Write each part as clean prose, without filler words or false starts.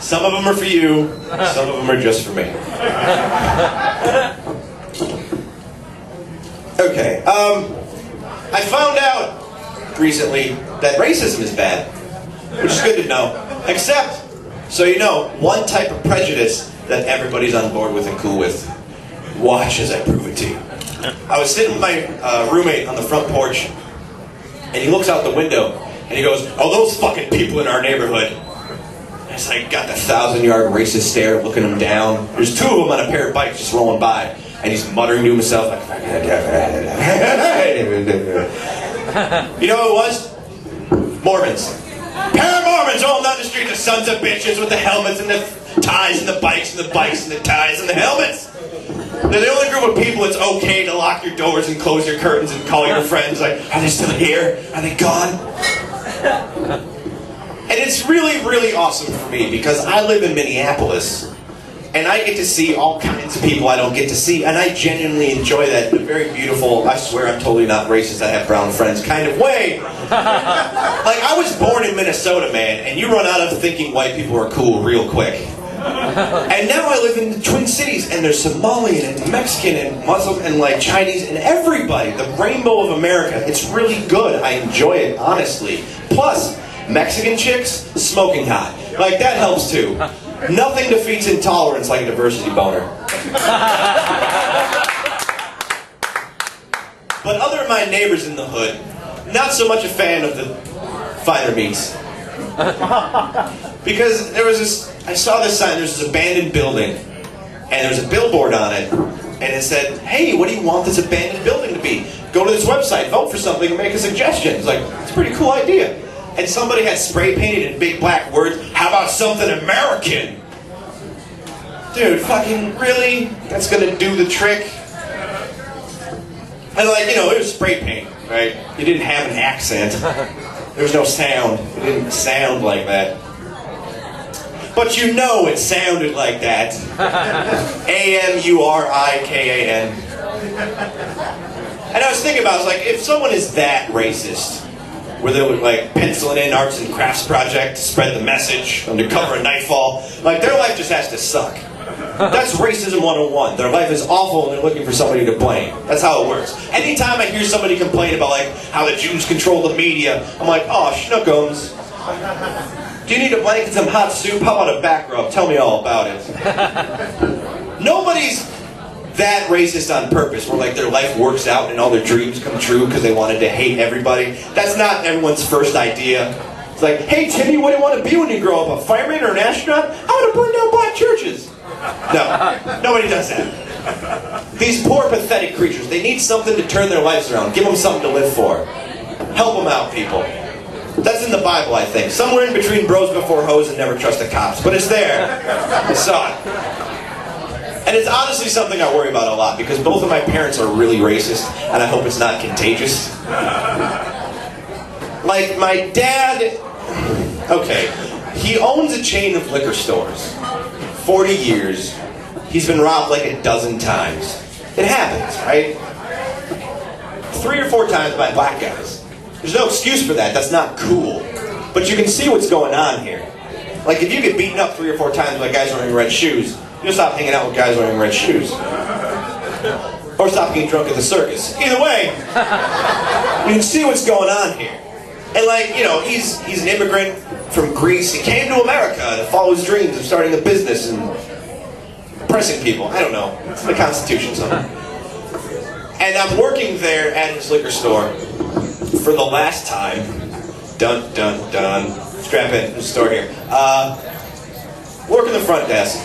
Some of them are for you, some of them are just for me. Okay, I found out recently that racism is bad, which is good to know. Except, so you know, one type of prejudice that everybody's on board with and cool with. Watch as I prove it to you. I was sitting with my roommate on the front porch, and he looks out the window, and he goes, "Oh, those fucking people in our neighborhood." And it's like, got the 1,000-yard racist stare looking him down. There's two of them on a pair of bikes just rolling by, and he's muttering to himself, like, you know what it was? Mormons. Pair of Mormons rolling down the street, the sons of bitches with the helmets and the ties and the bikes and the bikes and the ties and the helmets. They're the only group of people it's okay to lock your doors and close your curtains and call your friends like, are they still here? Are they gone? And it's really, really awesome for me because I live in Minneapolis and I get to see all kinds of people I don't get to see, and I genuinely enjoy that in a very beautiful, I swear I'm totally not racist, I have brown friends kind of way. Like, I was born in Minnesota, man, and you run out of thinking white people are cool real quick. And now I live in the Twin Cities, and there's Somalian and Mexican and Muslim and like Chinese and everybody. The rainbow of America. It's really good. I enjoy it, honestly. Plus, Mexican chicks, smoking hot. Like, that helps too. Nothing defeats intolerance like a diversity boner. But other of my neighbors in the hood, not so much a fan of the finer meats. Because there was this, I saw this sign, there's this abandoned building, and there's a billboard on it, and it said, "Hey, what do you want this abandoned building to be? Go to this website, vote for something, and make a suggestion." It's like, it's a pretty cool idea. And somebody had spray painted in big black words, "How about something American?" Dude, fucking really? That's gonna do the trick? And like, you know, it was spray paint, right? You didn't have an accent. There was no sound. It didn't sound like that. But you know it sounded like that. Amurikan. And I was thinking about it, I was like, if someone is that racist, where they would like penciling in arts and crafts project to spread the message under cover of nightfall, like their life just has to suck. That's racism 101. Their life is awful and they're looking for somebody to blame. That's how it works. Anytime I hear somebody complain about like how the Jews control the media, I'm like, oh, schnookums. Do you need a blanket, some hot soup? How about a back rub? Tell me all about it. Nobody's that racist on purpose, where like their life works out and all their dreams come true because they wanted to hate everybody. That's not everyone's first idea. It's like, hey Timmy, what do you want to be when you grow up? A fireman or an astronaut? I want to burn down black churches. No, nobody does that. These poor, pathetic creatures, they need something to turn their lives around. Give them something to live for. Help them out, people. That's in the Bible, I think. Somewhere in between bros before hoes and never trust the cops. But it's there. I saw it. And it's honestly something I worry about a lot, because both of my parents are really racist, and I hope it's not contagious. Like, my dad, okay, he owns a chain of liquor stores. 40 years. He's been robbed like a dozen times. It happens, right? 3 or 4 times by black guys. There's no excuse for that. That's not cool. But you can see what's going on here. Like, if you get beaten up 3 or 4 times by guys wearing red shoes, you'll stop hanging out with guys wearing red shoes. Or stop getting drunk at the circus. Either way, you can see what's going on here. And like, you know, he's an immigrant from Greece. He came to America to follow his dreams of starting a business and oppressing people. I don't know. It's in the Constitution somewhere. And I'm working there at his liquor store for the last time. Dun, dun, dun. Strap in. There's a store here. Working the front desk.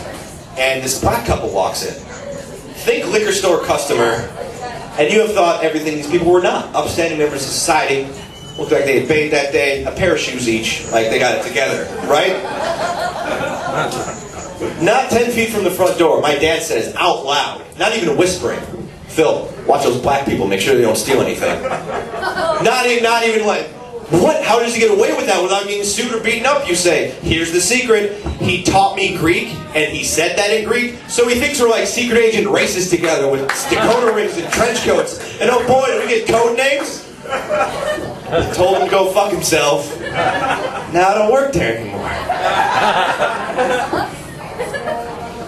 And this black couple walks in. Think liquor store customer. And you have thought everything these people were not. Upstanding members of society. Looked like they had bathed that day, a pair of shoes each, like they got it together, right? Not 10 feet from the front door, my dad says out loud, not even whispering, "Phil, watch those black people, make sure they don't steal anything." Not even like, what? How does he get away with that without getting sued or beaten up? You say, here's the secret. He taught me Greek, and he said that in Greek, so he thinks we're like secret agent racists together with Dakota rings and trench coats. And oh boy, did we get code names? I told him to go fuck himself. Now I don't work there anymore.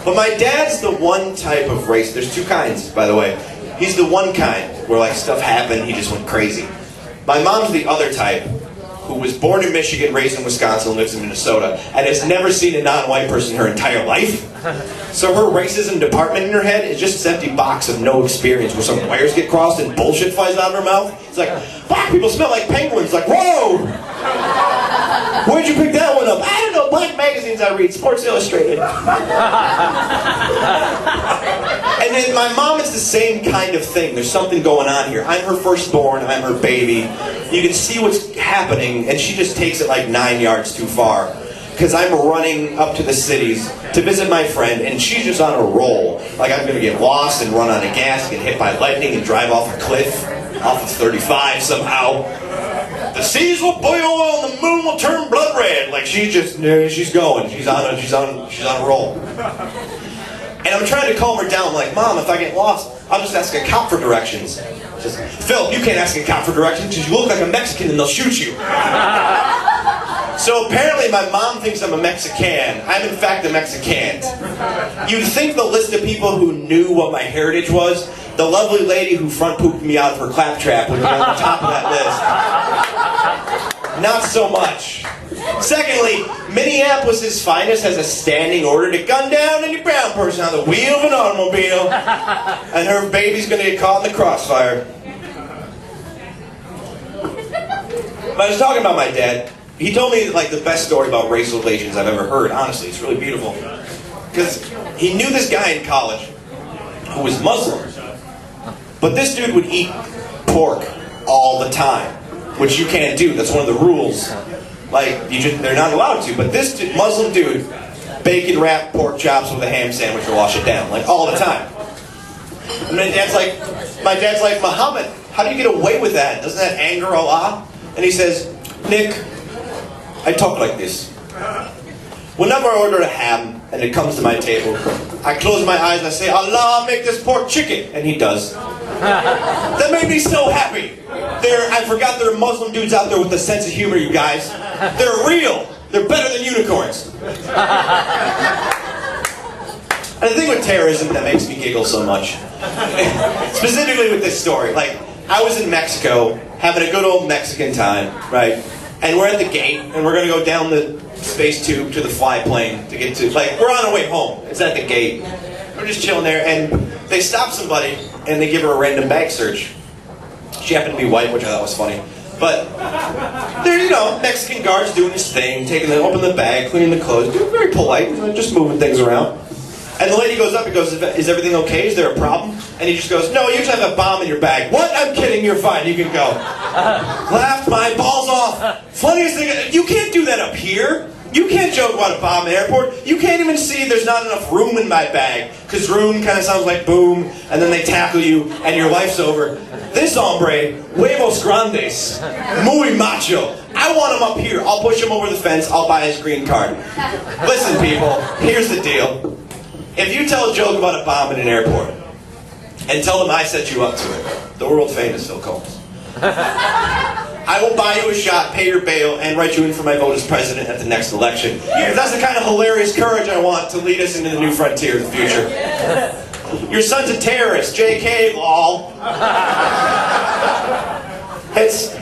But my dad's the one type of race. There's two kinds, by the way. He's the one kind where like stuff happened, he just went crazy. My mom's the other type, who was born in Michigan, raised in Wisconsin, and lives in Minnesota, and has never seen a non-white person her entire life. So her racism department in her head is just this empty box of no experience where some wires get crossed and bullshit flies out of her mouth. It's like, black people smell like penguins. Like, whoa! Where'd you pick that one up? I don't know, black magazines I read, Sports Illustrated. And then my mom is the same kind of thing. There's something going on here. I'm her firstborn, I'm her baby. You can see what's happening, and she just takes it like 9 yards too far. Because I'm running up to the cities to visit my friend, and she's just on a roll. Like I'm going to get lost and run out of gas, get hit by lightning, and drive off a cliff, off of 35 somehow. The seas will boil and the moon will turn blood red. Like she's going. She's on a roll. And I'm trying to calm her down. I'm like, Mom, if I get lost, I'll just ask a cop for directions. She's like, Phil, you can't ask a cop for directions because you look like a Mexican and they'll shoot you. So apparently my mom thinks I'm a Mexican. I'm in fact a Mexicant. You'd think the list of people who knew what my heritage was, the lovely lady who front pooped me out of her claptrap would be on the top of that list. Not so much. Secondly, Minneapolis' finest has a standing order to gun down any brown person on the wheel of an automobile, and her baby's going to get caught in the crossfire. But I was talking about my dad. He told me like the best story about racial relations I've ever heard. Honestly, it's really beautiful. Because he knew this guy in college who was Muslim. But this dude would eat pork all the time, which you can't do. That's one of the rules. Like, they're not allowed to. But this Muslim dude, bacon wrapped pork chops with a ham sandwich to wash it down, like all the time. And my dad's like, Muhammad, how do you get away with that? Doesn't that anger Allah? And he says, Nick, I talk like this. Whenever I order a ham and it comes to my table, I close my eyes and I say, Allah, make this pork chicken. And he does. That made me so happy. I forgot there are Muslim dudes out there with a sense of humor, you guys. They're real. They're better than unicorns. And the thing with terrorism that makes me giggle so much, specifically with this story, like, I was in Mexico having a good old Mexican time, right? And we're at the gate, and we're going to go down the space tube to the fly plane to get to, like, we're on our way home. It's at the gate. We're just chilling there, and they stop somebody, and they give her a random bag search. She happened to be white, which I thought was funny. But they're, Mexican guards doing his thing, open the bag, cleaning the clothes, doing very polite, just moving things around. And the lady goes up and goes, is everything okay? Is there a problem? And he just goes, no, you just have a bomb in your bag. What? I'm kidding, you're fine, you can go. Laughed my balls off. Funniest thing, you can't do that up here. You can't joke about a bomb in the airport. You can't even see there's not enough room in my bag. Because room kind of sounds like boom, and then they tackle you, and your life's over. This hombre, huevos grandes, muy macho. I want him up here. I'll push him over the fence. I'll buy his green card. Listen, people, here's the deal. If you tell a joke about a bomb in an airport, and tell them I set you up to it, the world famous Phil Colas, I will buy you a shot, pay your bail, and write you in for my vote as president at the next election. That's the kind of hilarious courage I want to lead us into the new frontier of the future. Your son's a terrorist, JK, lol. It's